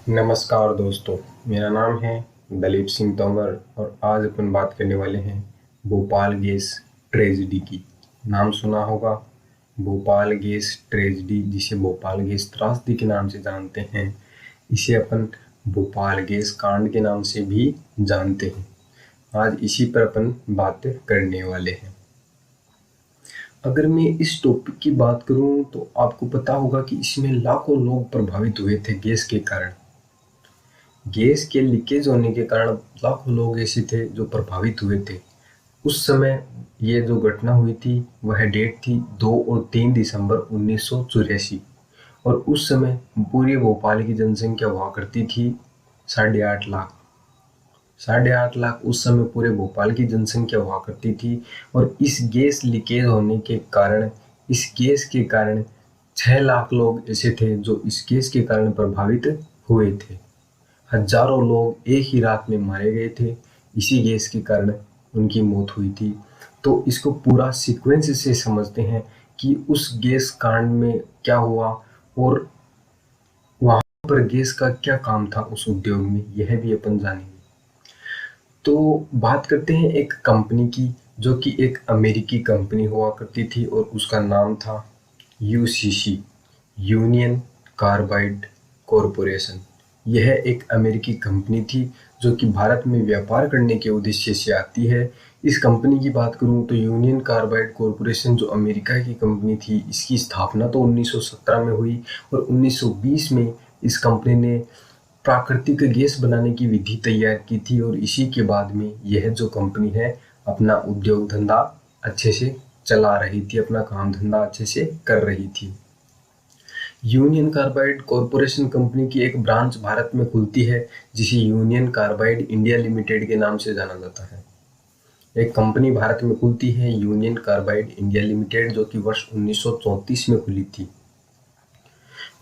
नमस्कार दोस्तों, मेरा नाम है दलीप सिंह तोमर और आज अपन बात करने वाले हैं भोपाल गैस ट्रेजिडी की। नाम सुना होगा, भोपाल गैस ट्रेजिडी, जिसे भोपाल गैस त्रासदी के नाम से जानते हैं। इसे अपन भोपाल गैस कांड के नाम से भी जानते हैं। आज इसी पर अपन बात करने वाले हैं। अगर मैं इस टॉपिक की बात करूं तो आपको पता होगा कि इसमें लाखों लोग प्रभावित हुए थे गैस के कारण। गैस के लीकेज होने के कारण लाखों लोग ऐसे थे जो प्रभावित हुए थे। उस समय ये जो घटना हुई थी वह डेट थी 2 और 3 दिसंबर 1984 और उस समय पूरे भोपाल की जनसंख्या हुआ करती थी 8.5 लाख। 8.5 लाख उस समय पूरे भोपाल की जनसंख्या हुआ करती थी और इस गैस लीकेज होने के कारण, इस गैस के कारण 6 लाख लोग ऐसे थे जो इस गैस के कारण प्रभावित हुए थे। हजारों लोग एक ही रात में मारे गए थे, इसी गैस के कारण उनकी मौत हुई थी। तो इसको पूरा सीक्वेंस से समझते हैं कि उस गैस कांड में क्या हुआ और वहां पर गैस का क्या काम था उस उद्योग में, यह भी अपन जानेंगे। तो बात करते हैं एक कंपनी की, जो कि एक अमेरिकी कंपनी हुआ करती थी और उसका नाम था यूसीसी, यूनियन कार्बाइड कॉरपोरेशन। यह एक अमेरिकी कंपनी थी जो कि भारत में व्यापार करने के उद्देश्य से आती है। इस कंपनी की बात करूं तो यूनियन कार्बाइड कॉरपोरेशन जो अमेरिका की कंपनी थी, इसकी स्थापना तो 1917 में हुई और 1920 में इस कंपनी ने प्राकृतिक गैस बनाने की विधि तैयार की थी और इसी के बाद में यह जो कंपनी है अपना उद्योग धंधा अच्छे से चला रही थी, अपना काम धंधा अच्छे से कर रही थी। यूनियन कार्बाइड कॉरपोरेशन कंपनी की एक ब्रांच भारत में खुलती है जिसे यूनियन कार्बाइड इंडिया लिमिटेड के नाम से जाना जाता है। एक कंपनी भारत में खुलती है यूनियन कार्बाइड इंडिया लिमिटेड, जो कि वर्ष 1934 में खुली थी।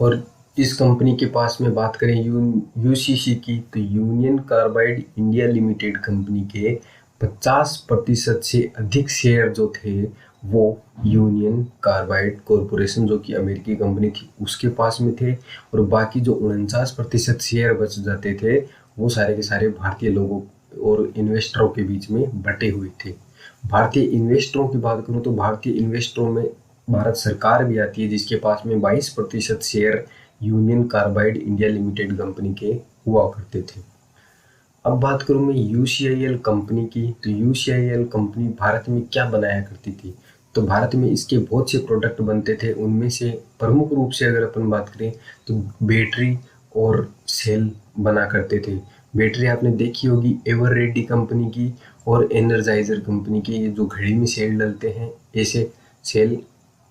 और इस कंपनी के पास में बात करें यूसीसी की, तो union carbide India limited company के 50% से अधिक शेयर जो थे वो यूनियन कार्बाइड कॉरपोरेशन, जो कि अमेरिकी कंपनी थी, उसके पास में थे और बाकी जो 49% शेयर बच जाते थे वो सारे के सारे भारतीय लोगों और इन्वेस्टरों के बीच में बटे हुए थे। भारतीय इन्वेस्टरों की बात करूं तो भारतीय इन्वेस्टरों में भारत सरकार भी आती है, जिसके पास में 22% share union carbide India limited company के हुआ करते थे। अब बात करूं मैं यूसीआईएल कंपनी की, तो यूसीआईएल कंपनी भारत में क्या बनाया करती थी। तो भारत में इसके बहुत से प्रोडक्ट बनते थे, उनमें से प्रमुख रूप से अगर अपन बात करें तो बैटरी और सेल बना करते थे। बैटरी आपने देखी होगी एवर रेडी कंपनी की और एनर्जाइजर कंपनी की, ये जो घड़ी में सेल डलते हैं, ऐसे सेल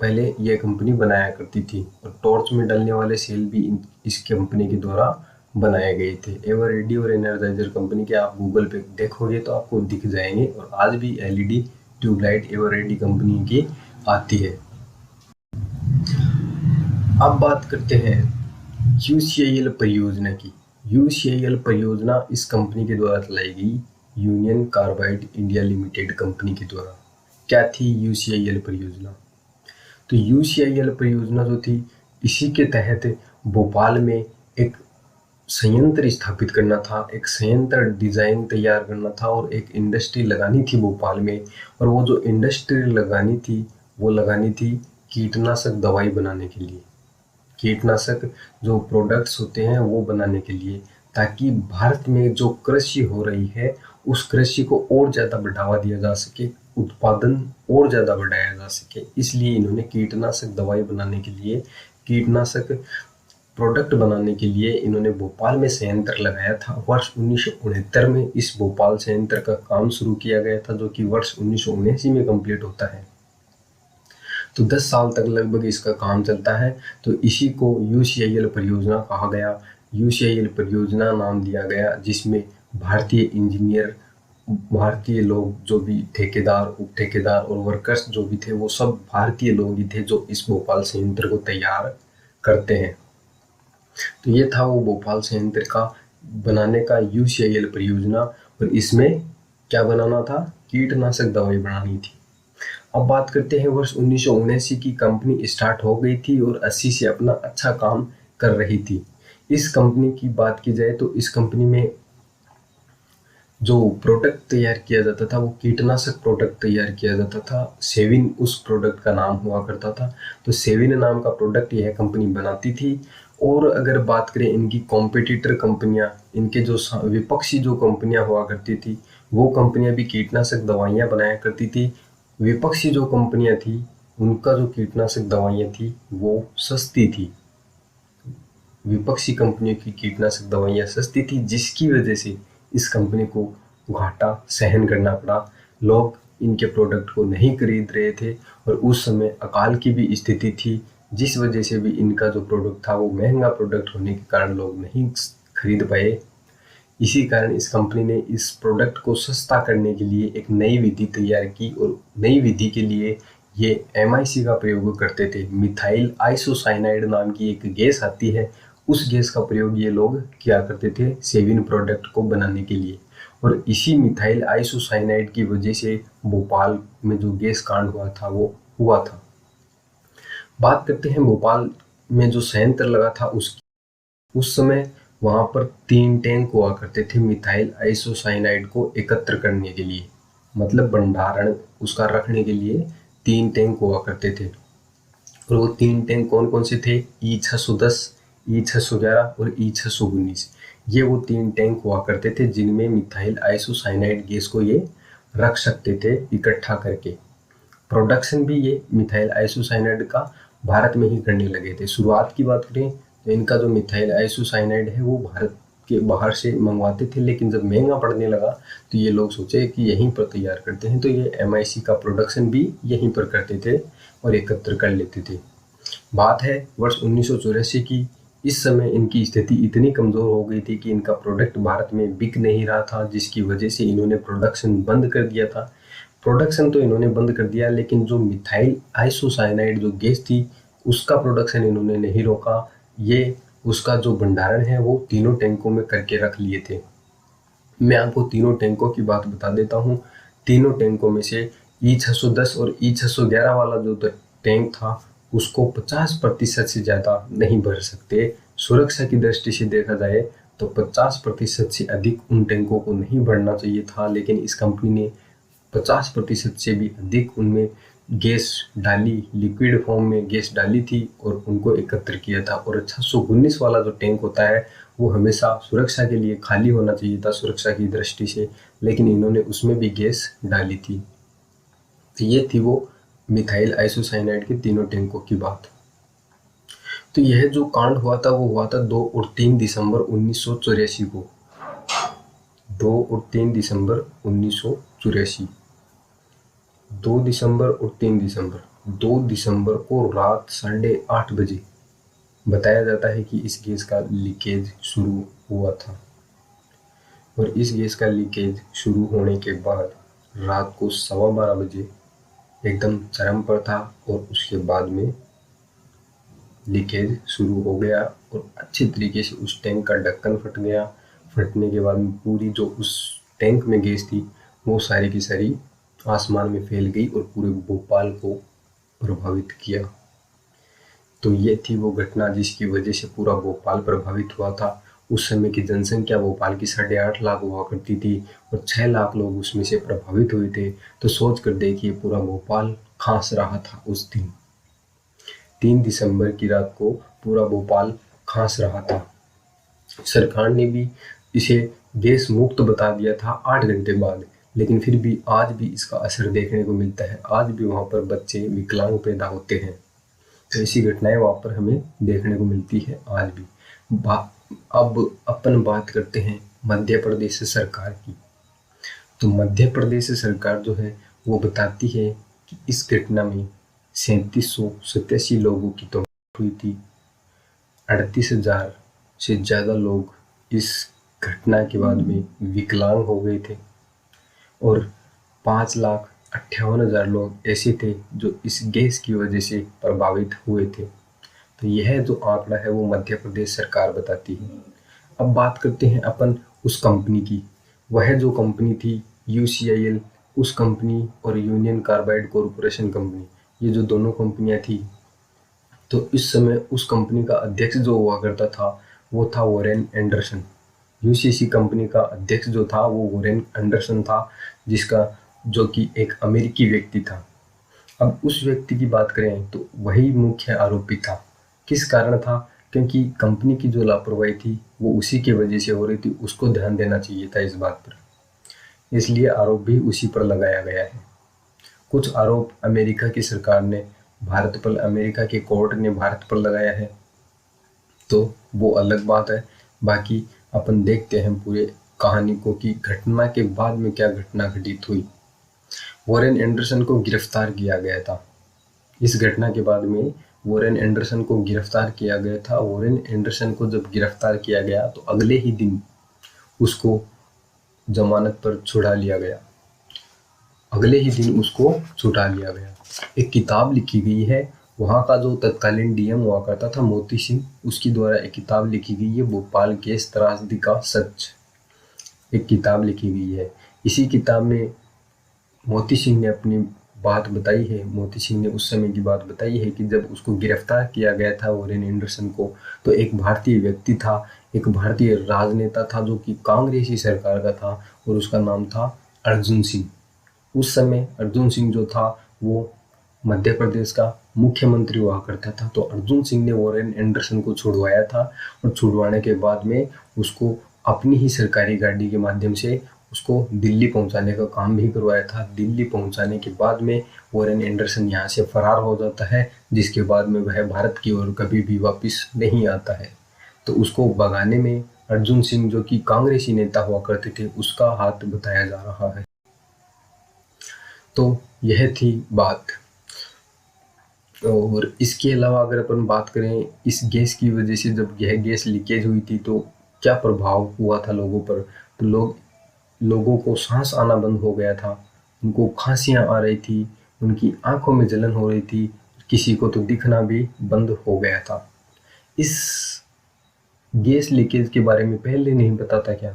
पहले यह कंपनी बनाया करती थी और टॉर्च में डलने वाले सेल भी इस कंपनी के द्वारा बनाए गए थे। एवर रेडी और एनर्जाइजर कंपनी के आप गूगल पे देखोगे तो आपको दिख जाएंगे और आज भी LED tubelight Eveready company की आती है। अब बात करते हैं यूसीआईएल परियोजना की। यूसीआईएल परियोजना इस कंपनी के द्वारा चलाई गई, union carbide India limited company के द्वारा। क्या थी यूसीआईएल परियोजना? तो यूसीआईएल परियोजना जो थी, इसी के तहत भोपाल में एक संयंत्र स्थापित करना था, एक संयंत्र डिजाइन तैयार करना था और एक इंडस्ट्री लगानी थी भोपाल में। और वो जो इंडस्ट्री लगानी थी वो लगानी थी कीटनाशक दवाई बनाने के लिए, कीटनाशक जो प्रोडक्ट्स होते हैं वो बनाने के लिए, ताकि भारत में जो कृषि हो रही है उस कृषि को और ज़्यादा बढ़ावा दिया जा सके, उत्पादन और ज़्यादा बढ़ाया जा सके। इसलिए इन्होंने कीटनाशक दवाई बनाने के लिए, कीटनाशक प्रोडक्ट बनाने के लिए इन्होंने भोपाल में संयंत्र लगाया था। वर्ष 1969 में इस भोपाल संयंत्र का काम शुरू किया गया था, जो कि वर्ष 1979 में कंप्लीट होता है। तो 10 साल तक लगभग इसका काम चलता है। तो इसी को यूसीआईएल परियोजना कहा गया। यूसीआईएल परियोजना नाम दिया गया जिसमें भारतीय इंजीनियर, भारतीय लोग जो भी ठेकेदार, उप ठेकेदार और वर्कर्स जो भी थे वो सब भारतीय लोग ही थे जो इस भोपाल संयंत्र को तैयार करते हैं। तो ये था वो भोपाल संयंत्र का बनाने का यूसीआईएल परियोजना और इसमें क्या बनाना था? कीटनाशक दवाई बनानी थी। अब बात करते हैं वर्ष 1979 की। कंपनी स्टार्ट हो गई थी और 80 से अपना अच्छा काम कर रही थी। इस कंपनी की बात की जाए तो इस कंपनी में जो प्रोडक्ट तैयार किया जाता था वो कीटनाशक प्रोडक्ट तैयार किया जाता था। सेविन उस प्रोडक्ट का नाम हुआ करता था। तो सेविन नाम का प्रोडक्ट यह कंपनी बनाती थी। और अगर बात करें इनकी कॉम्पिटिटर कंपनियां, इनके जो विपक्षी जो कंपनियां हुआ करती थी वो कंपनियां भी कीटनाशक दवाइयां बनाया करती थी। विपक्षी जो कंपनियां थी उनका जो कीटनाशक दवाइयां थी वो सस्ती थी। विपक्षी कंपनियों की कीटनाशक दवाइयां सस्ती थी, जिसकी वजह से इस कंपनी को घाटा सहन करना पड़ा। लोग इनके प्रोडक्ट को नहीं खरीद रहे थे और उस समय अकाल की भी स्थिति थी, जिस वजह से भी इनका जो प्रोडक्ट था वो महंगा प्रोडक्ट होने के कारण लोग नहीं खरीद पाए। इसी कारण इस कंपनी ने इस प्रोडक्ट को सस्ता करने के लिए एक नई विधि तैयार की और नई विधि के लिए ये MIC का प्रयोग करते थे। मिथाइल आइसोसाइनाइड नाम की एक गैस आती है, उस गैस का प्रयोग ये लोग किया करते थे सेविन प्रोडक्ट को बनाने के लिए। और इसी मिथाइल आइसोसाइनाइड की वजह से भोपाल में जो गैस कांड हुआ था वो हुआ था। बात करते हैं भोपाल में जो संयंत्र लगा था उसकी। उस समय वहां पर 3 टैंक हुआ करते थे मिथाइल आइसोसाइनाइड को एकत्र करने के लिए, मतलब भंडारण उसका रखने के लिए 3 टैंक हुआ करते थे। और वो 3 टैंक कौन कौन से थे? E610, E611 और E619। ये वो 3 टैंक हुआ करते थे जिनमें मिथाइल आइसोसाइनाइड गैस को ये रख सकते थे इकट्ठा करके। प्रोडक्शन भी ये मिथाइल आइसोसाइनाइड का भारत में ही करने लगे थे। शुरुआत की बात करें तो इनका जो मिथाइल आइसोसाइनाइड है वो भारत के बाहर से मंगवाते थे, लेकिन जब महंगा पड़ने लगा तो ये लोग सोचे कि यहीं पर तैयार करते हैं, तो ये MIC का प्रोडक्शन भी यहीं पर करते थे और एकत्र कर लेते थे। बात है वर्ष 1984 की। इस समय इनकी स्थिति इतनी कमज़ोर हो गई थी कि इनका प्रोडक्ट भारत में बिक नहीं रहा था, जिसकी वजह से इन्होंने प्रोडक्शन बंद कर दिया था। प्रोडक्शन तो इन्होंने बंद कर दिया, लेकिन जो मिथाइल आइसोसाइनाइड जो गैस थी उसका प्रोडक्शन इन्होंने नहीं रोका। ये उसका जो भंडारण है वो तीनों टैंकों में करके रख लिए थे। मैं आपको तीनों टैंकों की बात बता देता हूँ। तीनों टैंकों में से E610 और E611 वाला जो टैंक था उसको 50% से ज़्यादा नहीं भर सकते। सुरक्षा की दृष्टि से देखा जाए तो 50% से अधिक उन टैंकों को नहीं भरना चाहिए था, लेकिन इस कंपनी ने 50% से भी अधिक उनमें गैस डाली, लिक्विड फॉर्म में गैस डाली थी और उनको एकत्र किया था। और 619 वाला जो टैंक होता है वो हमेशा सुरक्षा के लिए खाली होना चाहिए था, सुरक्षा की दृष्टि से, लेकिन इन्होंने उसमें भी गैस डाली थी। तो ये थी वो मिथाइल आइसोसाइनाइड के तीनों टैंकों की बात। तो यह जो कांड हुआ था वो हुआ था 2 और 3 दिसंबर 1984 को। 2 और 3 दिसंबर 1984। 2 दिसंबर और 3 दिसंबर। 2 दिसंबर को रात 8:30 बजे बताया जाता है कि इस गैस का लीकेज शुरू हुआ था। और इस गैस का लीकेज शुरू होने के बाद रात को 12:15 बजे एकदम चरम पर था और उसके बाद में लीकेज शुरू हो गया और अच्छी तरीके से उस टैंक का ढक्कन फट गया। फटने के बाद में पूरी जो उस टैंक में गैस थी वो सारी की सारी आसमान में फैल गई और पूरे भोपाल को प्रभावित किया। तो ये थी वो घटना जिसकी वजह से पूरा भोपाल प्रभावित हुआ था। उस समय की जनसंख्या भोपाल की 8.5 लाख हुआ करती थी और 6 लाख लोग उसमें से प्रभावित हुए थे। तो सोच कर देखिए पूरा भोपाल खांस रहा था उस दिन। 3 दिसंबर की रात को पूरा भोपाल खांस रहा था। सरकार ने भी इसे गैस मुक्त बता दिया था 8 घंटे बाद, लेकिन फिर भी आज भी इसका असर देखने को मिलता है। आज भी वहाँ पर बच्चे विकलांग पैदा होते हैं। तो ऐसी घटनाएं वहाँ पर हमें देखने को मिलती है आज भी। अब अपन बात करते हैं मध्य प्रदेश सरकार की। तो मध्य प्रदेश सरकार जो है वो बताती है कि इस घटना में 3787 लोगों की तो मौत हुई थी। 38,000 से ज़्यादा लोग इस घटना के बाद में विकलांग हो गए थे और 5,58,000 लोग ऐसे थे जो इस गैस की वजह से प्रभावित हुए थे। तो यह जो आंकड़ा है वो मध्य प्रदेश सरकार बताती है। अब बात करते हैं अपन उस कंपनी की। वह जो कंपनी थी UCIL, उस कंपनी और यूनियन कार्बाइड कॉरपोरेशन कंपनी, ये जो दोनों कंपनियां थी, तो इस समय उस कंपनी का अध्यक्ष जो हुआ करता था वो था वॉरेन एंडरसन। यूसीसी कंपनी का अध्यक्ष जो था वो वॉरेन एंडरसन था, जो कि एक अमेरिकी व्यक्ति था। अब उस व्यक्ति की बात करें तो वही मुख्य आरोपी था। किस कारण था? क्योंकि कंपनी की जो लापरवाही थी वो उसी की वजह से हो रही थी, उसको ध्यान देना चाहिए था इस बात पर, इसलिए आरोप भी उसी पर लगाया गया है। कुछ आरोप अमेरिका की सरकार ने अमेरिका के कोर्ट ने भारत पर लगाया है, तो वो अलग बात है। बाकी अपन देखते हैं पूरे कहानी को कि घटना के बाद में क्या घटना घटित हुई। वॉरेन एंडरसन को गिरफ्तार किया गया था। इस घटना के बाद में वॉरेन एंडरसन को गिरफ्तार किया गया था। वॉरेन एंडरसन को जब गिरफ्तार किया गया तो अगले ही दिन उसको जमानत पर छुड़ा लिया गया। एक किताब लिखी गई है, वहाँ का जो तत्कालीन डीएम हुआ करता था मोती सिंह, उसकी द्वारा एक किताब लिखी गई है, भोपाल गैस त्रासदी का सच। एक किताब लिखी गई है। इसी किताब में मोती सिंह ने अपनी बात बताई है। मोती सिंह ने उस समय की बात बताई है कि जब उसको गिरफ्तार किया गया था वॉरेन एंडरसन को, तो एक भारतीय व्यक्ति था, एक भारतीय राजनेता था जो कि कांग्रेसी सरकार का था, और उसका नाम था अर्जुन सिंह। उस समय अर्जुन सिंह जो था वो मध्य प्रदेश का मुख्यमंत्री हुआ करता था। तो अर्जुन सिंह ने वॉरेन एंडरसन को छुड़वाया था, और छुड़वाने के बाद में उसको अपनी ही सरकारी गाड़ी के माध्यम से उसको दिल्ली पहुंचाने का काम भी करवाया था। दिल्ली पहुंचाने के बाद में वॉरेन एंडरसन यहाँ से फरार हो जाता है, जिसके बाद में वह भारत की ओर कभी भी वापस नहीं आता है। तो उसको भगाने में अर्जुन सिंह जो कि कांग्रेसी नेता हुआ करते थे, उसका हाथ बताया जा रहा है। तो यह थी बात। और इसके अलावा अगर अपन बात करें इस गैस की वजह से, जब यह गैस लीकेज हुई थी तो क्या प्रभाव हुआ था लोगों पर। तो लोगों को सांस आना बंद हो गया था, उनको खांसियां आ रही थी, उनकी आंखों में जलन हो रही थी, किसी को तो दिखना भी बंद हो गया था। इस गैस लीकेज के बारे में पहले नहीं पता था क्या?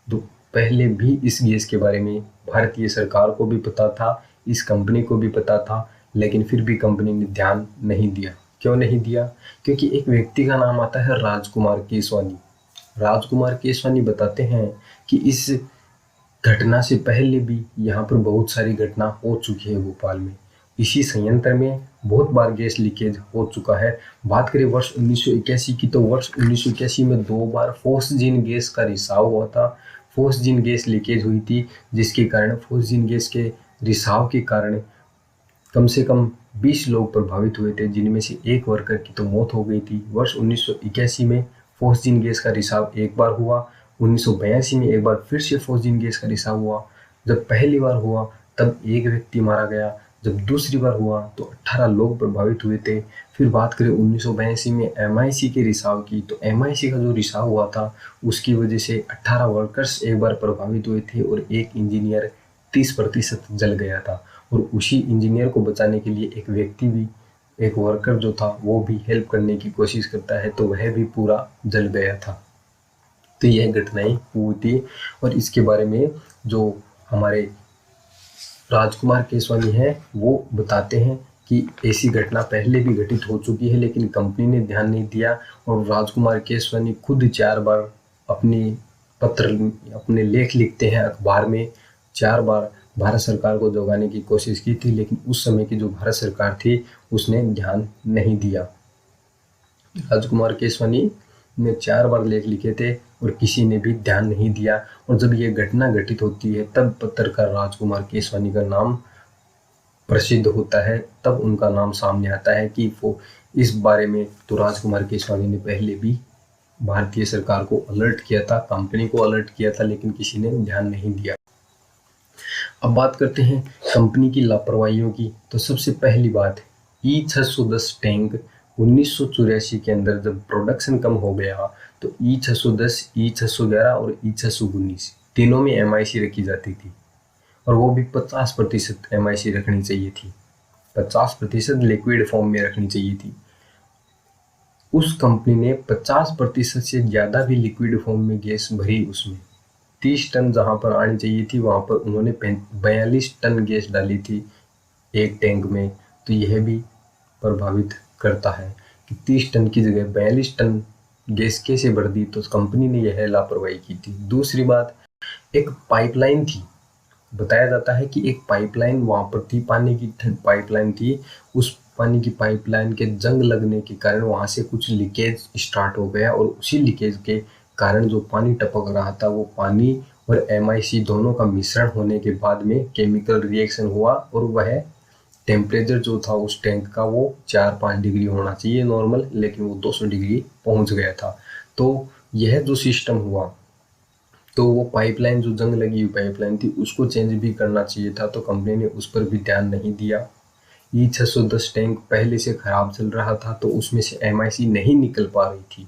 तो पहले भी इस गैस के बारे में भारतीय सरकार को भी पता था, इस कंपनी को भी पता था, लेकिन फिर भी कंपनी ने ध्यान नहीं दिया। क्यों नहीं दिया? क्योंकि एक व्यक्ति का नाम आता है राजकुमार केसवानी। राजकुमार केसवानी बताते हैं कि इस घटना से पहले भी यहाँ पर बहुत सारी घटना हो चुकी है भोपाल में। इसी संयंत्र में बहुत बार गैस लीकेज हो चुका है। बात करें वर्ष 1981 की, तो वर्ष 1981 में 2 बार फोस्जीन गैस का रिसाव हुआ था। फोस्जीन गैस लीकेज हुई थी, जिसके कारण फोस्जीन गैस के रिसाव के कारण कम से कम 20 लोग प्रभावित हुए थे, जिनमें से एक वर्कर की तो मौत हो गई थी। वर्ष 1981 में फोस्जीन गैस का रिसाव एक बार हुआ। 1982 में एक बार फिर से फोस्जीन गैस का रिसाव हुआ। जब पहली बार हुआ तब एक व्यक्ति मारा गया, जब दूसरी बार हुआ तो 18 लोग प्रभावित हुए थे। फिर बात करें 1982 में एमआईसी के रिसाव की, तो एमआईसी का जो रिसाव हुआ था उसकी वजह से 18 वर्कर्स एक बार प्रभावित हुए थे, और एक इंजीनियर 30% जल गया था। और उसी इंजीनियर को बचाने के लिए एक व्यक्ति भी, एक वर्कर जो था वो भी हेल्प करने की कोशिश करता है, तो वह भी पूरा जल गया था। तो यह घटनाएं हुई थी, और इसके बारे में जो हमारे राजकुमार केसवानी है वो बताते हैं कि ऐसी घटना पहले भी घटित हो चुकी है, लेकिन कंपनी ने ध्यान नहीं दिया। और राजकुमार केसवानी खुद 4 बार अपने लेख लिखते हैं अखबार में, 4 बार भारत सरकार को जगाने की कोशिश की थी, लेकिन उस समय की जो भारत सरकार थी उसने ध्यान नहीं दिया। राजकुमार केसवानी ने 4 बार लेख लिखे थे और किसी ने भी ध्यान नहीं दिया। और जब ये घटना घटित होती है तब पत्रकार राजकुमार केसवानी का नाम प्रसिद्ध होता है, तब उनका नाम सामने आता है कि वो इस बारे में तो राजकुमार केसवानी ने पहले भी भारतीय सरकार को अलर्ट किया था, कंपनी को अलर्ट किया था, लेकिन किसी ने ध्यान नहीं दिया। अब बात करते हैं कंपनी की लापरवाहियों की। तो सबसे पहली बात, E610 टैंक 1984 के अंदर जब प्रोडक्शन कम हो गया तो E610, E611 और E619 तीनों में MIC रखी जाती थी, और वो भी 50% MIC रखनी चाहिए थी, 50% लिक्विड फॉर्म में रखनी चाहिए थी। उस कंपनी ने 50% से ज़्यादा भी लिक्विड फॉर्म में गैस भरी, उसमें 30 टन जहाँ पर आनी चाहिए थी वहाँ पर उन्होंने 42 टन गैस डाली थी एक टैंक में। तो यह भी प्रभावित करता है कि 30 टन की जगह 42 टन गैस कैसे भर दी, तो कंपनी ने यह लापरवाही की थी। दूसरी बात, एक पाइपलाइन थी, बताया जाता है कि एक पाइपलाइन वहां पर थी, पानी की पाइपलाइन थी। उस पानी की पाइपलाइन के जंग लगने के कारण वहां से कुछ लीकेज स्टार्ट हो गया, और उसी लीकेज के कारण जो पानी टपक रहा था वो पानी और MIC दोनों का मिश्रण होने के बाद में केमिकल रिएक्शन हुआ, और वह टेम्परेचर जो था उस टैंक का वो 4-5 डिग्री होना चाहिए नॉर्मल, लेकिन वो 200 डिग्री पहुंच गया था। तो यह जो सिस्टम हुआ, तो वो पाइपलाइन जो जंग लगी हुई पाइपलाइन थी उसको चेंज भी करना चाहिए था, तो कंपनी ने उस पर भी ध्यान नहीं दिया। E610 टैंक पहले से खराब चल रहा था, तो उसमें से MIC नहीं निकल पा रही थी,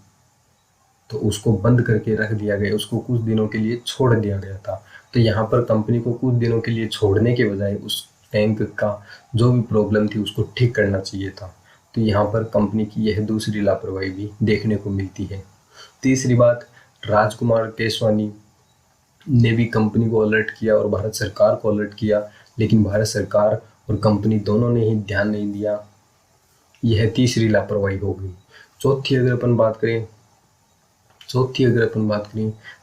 तो उसको बंद करके रख दिया गया, उसको कुछ दिनों के लिए छोड़ दिया गया था। तो यहाँ पर कंपनी को कुछ दिनों के लिए छोड़ने के बजाय उस टैंक का जो भी प्रॉब्लम थी उसको ठीक करना चाहिए था। तो यहाँ पर कंपनी की यह दूसरी लापरवाही भी देखने को मिलती है। तीसरी बात, राजकुमार केसवानी ने भी कंपनी को अलर्ट किया और भारत सरकार को अलर्ट किया, लेकिन भारत सरकार और कंपनी दोनों ने ही ध्यान नहीं दिया। यह तीसरी लापरवाही हो गई। चौथी अगर अपन बात करें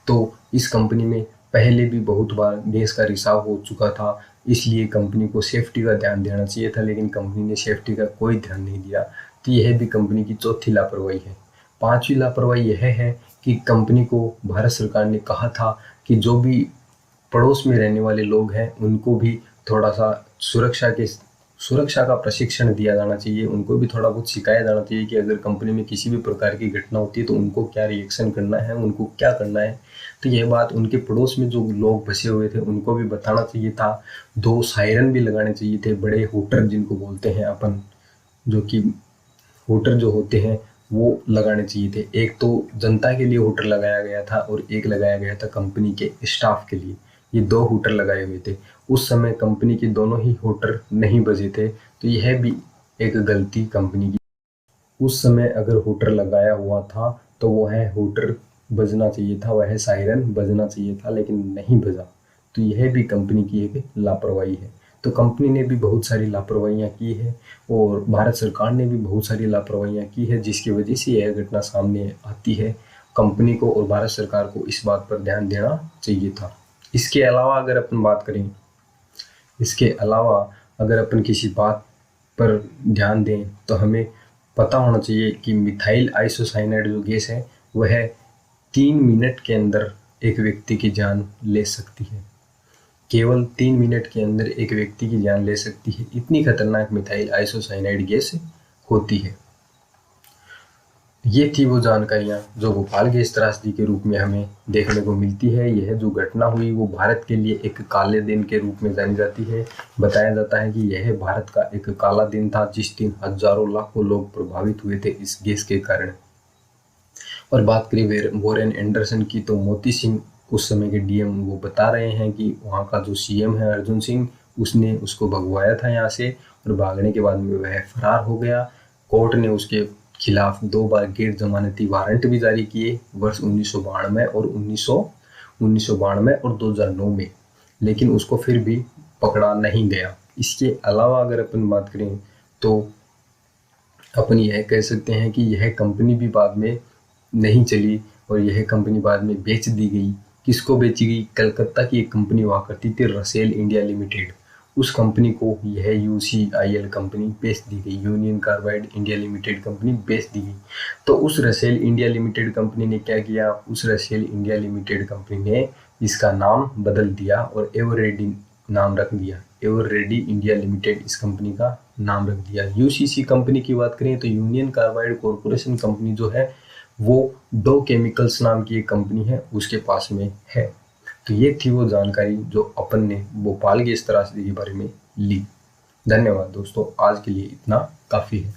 तो इस कंपनी में पहले भी बहुत बार गैस का रिसाव हो चुका था, इसलिए कंपनी को सेफ्टी का ध्यान देना चाहिए था, लेकिन कंपनी ने सेफ्टी का कोई ध्यान नहीं दिया। तो यह भी कंपनी की चौथी लापरवाही है। पांचवी लापरवाही यह है कि कंपनी को भारत सरकार ने कहा था कि जो भी पड़ोस में रहने वाले लोग हैं उनको भी थोड़ा सा सुरक्षा का प्रशिक्षण दिया जाना चाहिए, उनको भी थोड़ा बहुत सिखाया जाना चाहिए कि अगर कंपनी में किसी भी प्रकार की घटना होती है तो उनको क्या रिएक्शन करना है, उनको क्या करना है। तो यह बात उनके पड़ोस में जो लोग बसे हुए थे उनको भी बताना चाहिए था। 2 सायरन भी लगाने चाहिए थे, बड़े हूटर जिनको बोलते हैं अपन, जो कि हूटर जो होते हैं वो लगाने चाहिए थे। एक तो जनता के लिए हूटर लगाया गया था और एक लगाया गया था कंपनी के स्टाफ के लिए। ये 2 हूटर लगाए हुए थे। उस समय कंपनी के दोनों ही हूटर नहीं बजे थे, तो यह भी एक गलती कंपनी की। उस समय अगर हूटर लगाया हुआ था तो वह हूटर बजना चाहिए था, वह सायरन बजना चाहिए था, लेकिन नहीं बजा। तो यह भी कंपनी की एक लापरवाही है। तो कंपनी ने भी बहुत सारी लापरवाहियां की है और भारत सरकार ने भी बहुत सारी लापरवाहियां की है, जिसकी वजह से यह घटना सामने आती है। कंपनी को और भारत सरकार को इस बात पर ध्यान देना चाहिए था। इसके अलावा अगर अपन किसी बात पर ध्यान दें तो हमें पता होना चाहिए कि मिथाइल आइसोसाइनाइड जो गैस है वह 3 मिनट के अंदर एक व्यक्ति की जान ले सकती है। केवल 3 मिनट के अंदर एक व्यक्ति की जान ले सकती है, इतनी खतरनाक मिथाइल आइसोसाइनाइड गैस होती है। ये थी वो जानकारियाँ जो भोपाल गैस त्रासदी के रूप में हमें देखने को मिलती है। यह जो घटना हुई वो भारत के लिए एक काले दिन के रूप में जानी जाती है। बताया जाता है कि यह भारत का एक काला दिन था, जिस दिन हजारों लाखों लोग प्रभावित हुए थे इस गैस के कारण। और बात करें वॉरेन एंडरसन की, तो मोती सिंह उस समय के DM वो बता रहे हैं कि वहाँ का जो CM है अर्जुन सिंह, उसने उसको भगवाया था यहाँ से, और भागने के बाद में वह फरार हो गया। कोर्ट ने उसके खिलाफ 2 बार गैर जमानती वारंट भी जारी किए, वर्ष 1992 और 2009 में, लेकिन उसको फिर भी पकड़ा नहीं गया। इसके अलावा अगर अपन बात करें तो अपन यह कह सकते हैं कि यह कंपनी भी बाद में नहीं चली और यह कंपनी बाद में बेच दी गई। किसको बेची गई? कलकत्ता की एक कंपनी हुआ करती थी रसेल इंडिया लिमिटेड, उस कंपनी को यह UCIL कंपनी बेच दी गई, union carbide India limited company बेच दी गई। तो उस रसेल इंडिया लिमिटेड कंपनी ने क्या किया? उस रसेल इंडिया लिमिटेड कंपनी ने इसका नाम बदल दिया और एवरेडी नाम रख दिया। एवरेडी इंडिया लिमिटेड इस कंपनी का नाम रख दिया। UCC कंपनी की बात करें तो यूनियन कार्बाइड कॉरपोरेशन कंपनी जो है वो डो केमिकल्स नाम की एक कंपनी है, उसके पास में है। तो ये थी वो जानकारी जो अपन ने भोपाल गैस त्रासदी के बारे में ली। धन्यवाद दोस्तों, आज के लिए इतना काफ़ी है।